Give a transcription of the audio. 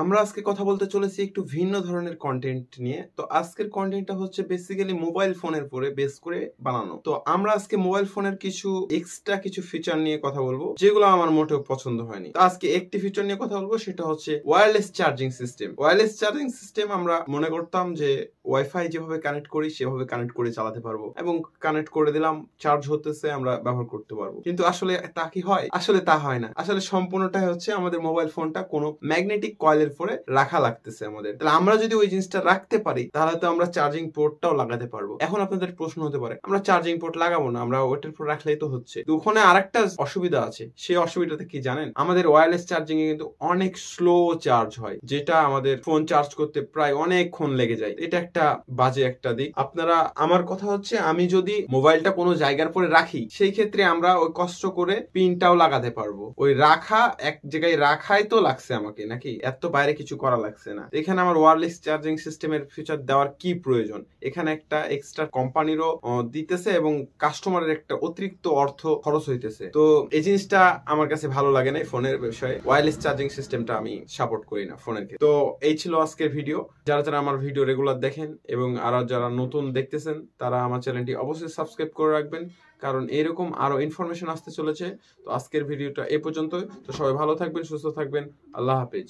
আমরা আজকে কথা বলতে চলেছি একটু ভিন্ন ধরনের কন্টেন্ট নিয়ে। তো আজকের কন্টেন্টটা হচ্ছে বেসিক্যালি মোবাইল ফোনের উপরে বেস করে বানানো। তো আমরা আজকে মোবাইল ফোনের কিছু এক্সট্রা কিছু ফিচার নিয়ে কথা বলবো যেগুলো আমার মোটেও পছন্দ হয়নি। তো আজকে একটি ফিচার নিয়ে কথা বলবো, সেটা হচ্ছে wireless charging system. Wireless charging system আমরা মনে করতাম যে ওয়াইফাই যেভাবে কানেক্ট করি সেভাবে কানেক্ট করে চালাতে পারবো এবং কানেক্ট করে দিলাম, চার্জ হতেছে, আমরা ব্যবহার করতে পারবো। কিন্তু আসলে তা কি হয়? আসলে তা হয় না। আসলে সম্পূর্ণটাই হচ্ছে আমাদের মোবাইল ফোনটা কোনো ম্যাগনেটিক কয়েলের পরে রাখা লাগতেছে আমাদের। তাহলে আমরা যদি ওই জিনিসটা রাখতে পারি তাহলে তো আমরা চার্জিং পোর্টটাও লাগাতে পারবো। এখন আপনাদের প্রশ্ন হতে পারে, আমরা চার্জিং পোর্ট লাগাবো না, আমরা ওটার উপর রাখলেই তো হচ্ছে। তো ওখানে আরেকটা অসুবিধা আছে। সেই অসুবিধাটা কি জানেন? আমাদের ওয়্যারলেস চার্জিং এ কিন্তু অনেক স্লো চার্জ হয়, যেটা আমাদের ফোন চার্জ করতে প্রায় অনেকক্ষণ লেগে যায়। এটা একটা বাজে একটা দিক। আপনারা, আমার কথা হচ্ছে, আমি যদি মোবাইলটা কোনো জায়গার পরে রাখি সেই ক্ষেত্রে আমরা ওই কষ্ট করে পিনটাও লাগাতে পারবো। ওই রাখা এক জায়গায় রাখাই তো লাগছে আমাকে, নাকি এত বাইরে কিছু করা লাগছে না। এখানে আমার ওয়্যারলেস চার্জিং সিস্টেমের ফিচার দেওয়ার কি প্রয়োজন? এখানে একটা এক্সট্রা কোম্পানিরও দিতেছে এবং কাস্টমারের একটা অতিরিক্ত অর্থ খরচ হইতেছে। তো এই জিনিসটা আমার কাছে ভালো লাগে না। ফোনের বিষয়ে ওয়্যারলেস চার্জিং সিস্টেমটা আমি সাপোর্ট করি না ফোনের ক্ষেত্রে। তো এই ছিল আজকের ভিডিও। যারা যারা আমার ভিডিও রেগুলার দেখেন এবং আর যারা নতুন দেখতেছেন তারা আমার চ্যানেলটি অবশ্যই সাবস্ক্রাইব করে রাখবেন, কারণ এরকম আরো ইনফরমেশন আসতে চলেছে। তো আজকের ভিডিওটা এ পর্যন্ত। তো সবাই ভালো থাকবেন, সুস্থ থাকবেন। আল্লাহ হাফেজ।